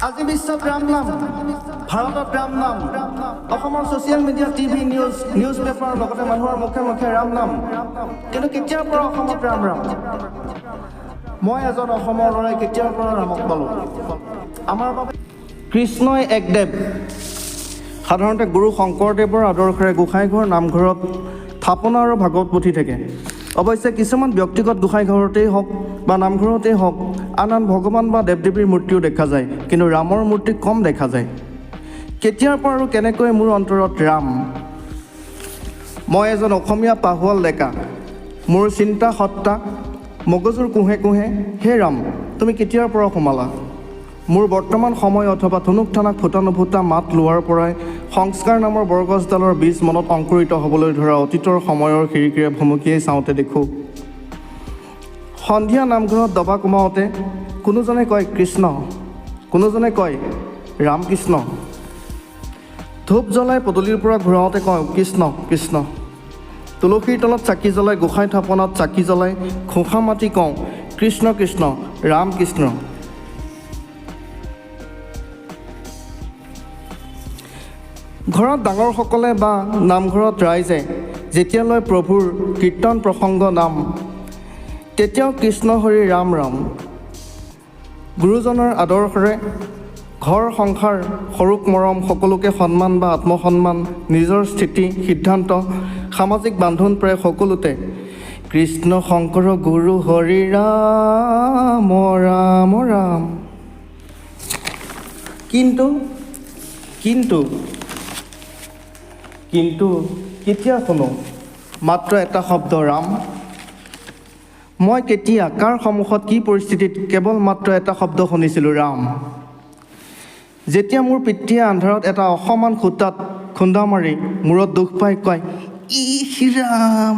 আজি বিশ্বত ৰাম নাম, ভাৰতত ৰাম নাম, অসমৰ ছ'চিয়েল মিডিয়া, টিভি, নিউজ পেপাৰৰ লগতে মানুহৰ মুখে মুখে ৰাম নাম। কিন্তু কেতিয়াৰ পৰা অসমত ৰাম ৰাম? মই এজন অসমৰ ল'ৰাই কেতিয়াৰ পৰা ৰামক পালোঁ? আমাৰ বাবে কৃষ্ণই এক দেৱ। সাধাৰণতে গুৰু শংকৰদেৱৰ আদৰ্শৰে গোসাঁইঘৰ নামঘৰত থাপনা আৰু ভাগৱত পুথি থাকে। অৱশ্যে কিছুমান ব্যক্তিগত গোসাঁইঘৰতেই হওক বা নামঘৰতেই হওক আন আন ভগৱান বা দেৱ দেৱীৰ মূৰ্তিও দেখা যায়, কিন্তু ৰামৰ মূৰ্তি কম দেখা যায়। কেতিয়াৰ পৰা আৰু কেনেকৈ মোৰ অন্তৰত ৰাম? মই এজন অসমীয়া পাহোৱাল ডেকা, মোৰ চিন্তা সত্তা মগজুৰ কোঁহে কোঁহে হে ৰাম তুমি কেতিয়াৰ পৰা সোমালা? মোৰ বৰ্তমান সময় অথবা ধনুক থানাক ফুটা নুফুটা মাত লোৱাৰ পৰাই সংস্কাৰ নামৰ বৰগছডালৰ বীজ মনত অংকুৰিত হ'বলৈ ধৰা অতীতৰ সময়ৰ খিৰিকীৰে ভুমুকিয়াই চাওঁতে দেখোঁ সন্ধিয়া নামঘৰত দবা কোমাওঁতে কোনোজনে কয় কৃষ্ণ, কোনোজনে কয় ৰামকৃষ্ণ। ধূপ জ্বলাই পদূলিৰ পৰা ঘূৰাওঁতে কওঁ কৃষ্ণ কৃষ্ণ। তুলসীৰ তলত চাকি জ্বলাই গোসাঁই থাপনাত চাকি জ্বলাই ঘোষা মাতি কওঁ কৃষ্ণ কৃষ্ণ ৰাম কৃষ্ণ। ঘৰত ডাঙৰসকলে বা নামঘৰত ৰাইজে যেতিয়ালৈ প্ৰভুৰ কীৰ্তন প্ৰসংগ নাম, তেতিয়াও কৃষ্ণ হৰি ৰাম ৰাম। গুৰুজনৰ আদৰ্শৰে ঘৰ সংসাৰ সৰুক মৰম, সকলোকে সন্মান বা আত্মসন্মান, নিজৰ স্থিতি সিদ্ধান্ত, সামাজিক বান্ধোন প্ৰায় সকলোতে কৃষ্ণ শংকৰ গুৰু হৰি ৰাম ৰাম ৰাম। কিন্তু কেতিয়া শুনো মাত্ৰ এটা শব্দ ৰাম? মই কেতিয়া কাৰ সন্মুখত কি পৰিস্থিতিত কেৱল মাত্ৰ এটা শব্দ শুনিছিলোঁ ৰাম? যেতিয়া মোৰ পিতৃয়ে আন্ধাৰত এটা অসমান খুটাত খুন্দা মাৰি মূৰত দুখ পাই কয় ইছ ৰাম।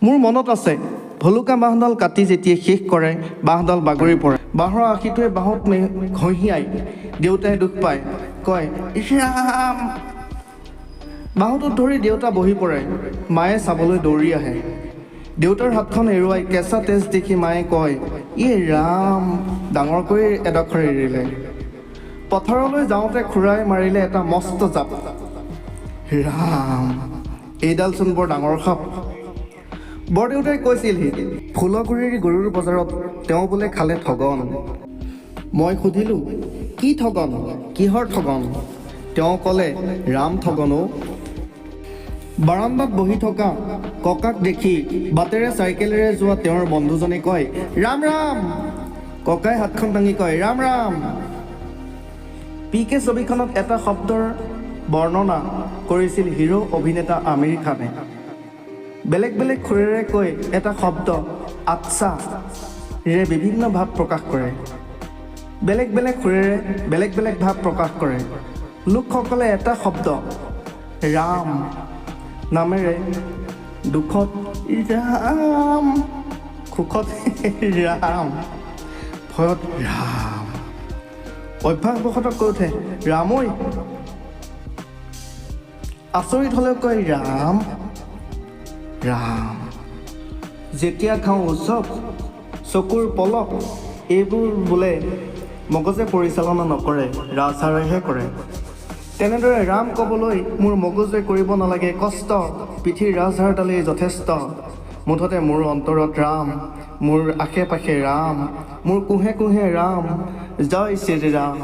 মোৰ মনত আছে ভলুকা বাঁহডাল কাটি যেতিয়া শেষ কৰে বাঁহডাল বাগৰি পৰে, বাঁহৰ আশীটোৱে বাঁহত ঘঁহিয়াই দেউতাই দুখ পায় কয় ৰাম। বাঁহটোত ধৰি দেউতা বহি পৰে, মায়ে চাবলৈ দৌৰি আহে। দেউতাৰ হাতখন এৰুৱাই কেঁচা তেজ দেখি মায়ে কয় ৰাম, ডাঙৰকৈ এডোখৰ এৰিলে। পথাৰলৈ যাওঁতে খুৰাই মাৰিলে এটা মস্ত জাপ, ৰাম এইডালচোন বৰ ডাঙৰ সাপ। বৰদেউতাই কৈছিলহি ফুলগুৰিৰ গৰুৰ বজাৰত তেওঁ বোলে খালে ঠগন। মই সুধিলোঁ কি ঠগন, কিহৰ ঠগন? তেওঁ ক'লে ৰাম ঠগন অ'। বাৰান্দাত বহি থকা ককাক দেখি বাটেৰে চাইকেলেৰে যোৱা তেওঁৰ বন্ধুজনে কয় ৰাম ৰাম। ককাই হাতখন দাঙি কয় ৰাম ৰাম। PK ছবিখনত এটা শব্দৰ বৰ্ণনা কৰিছিল হিৰো অভিনেতা আমিৰ খানে। বেলেগ বেলেগ সুৰেৰে কৈ এটা শব্দ আচ্ছাৰে বিভিন্ন ভাৱ প্ৰকাশ কৰে। বেলেগ বেলেগ সুৰেৰে বেলেগ বেলেগ ভাৱ প্ৰকাশ কৰে। লোকসকলে এটা শব্দ ৰাম নামেৰে দুখত ৰাম, সুখত ৰাম, ভয়ত ৰাম, অভ্যাসবশত কৈ উঠে ৰাম ঐ। আচৰিত হ'লেও কয় ৰাম ৰাম। যেতিয়া খাওঁ উৎসৱ, চকুৰ পলক, এইবোৰ বোলে মগজে পৰিচালনা নকৰে, ৰাজহাড়েহে কৰে। তেনেদৰে ৰাম ক'বলৈ মোৰ মগজুৱে কৰিব নালাগে কষ্ট, পিঠিৰ ৰাজহাড়ডালেই যথেষ্ট। মুঠতে মোৰ অন্তৰত ৰাম, মোৰ আশে পাশে ৰাম, মোৰ কোঁহে কোঁহে ৰাম, জয় শ্ৰী ৰাম।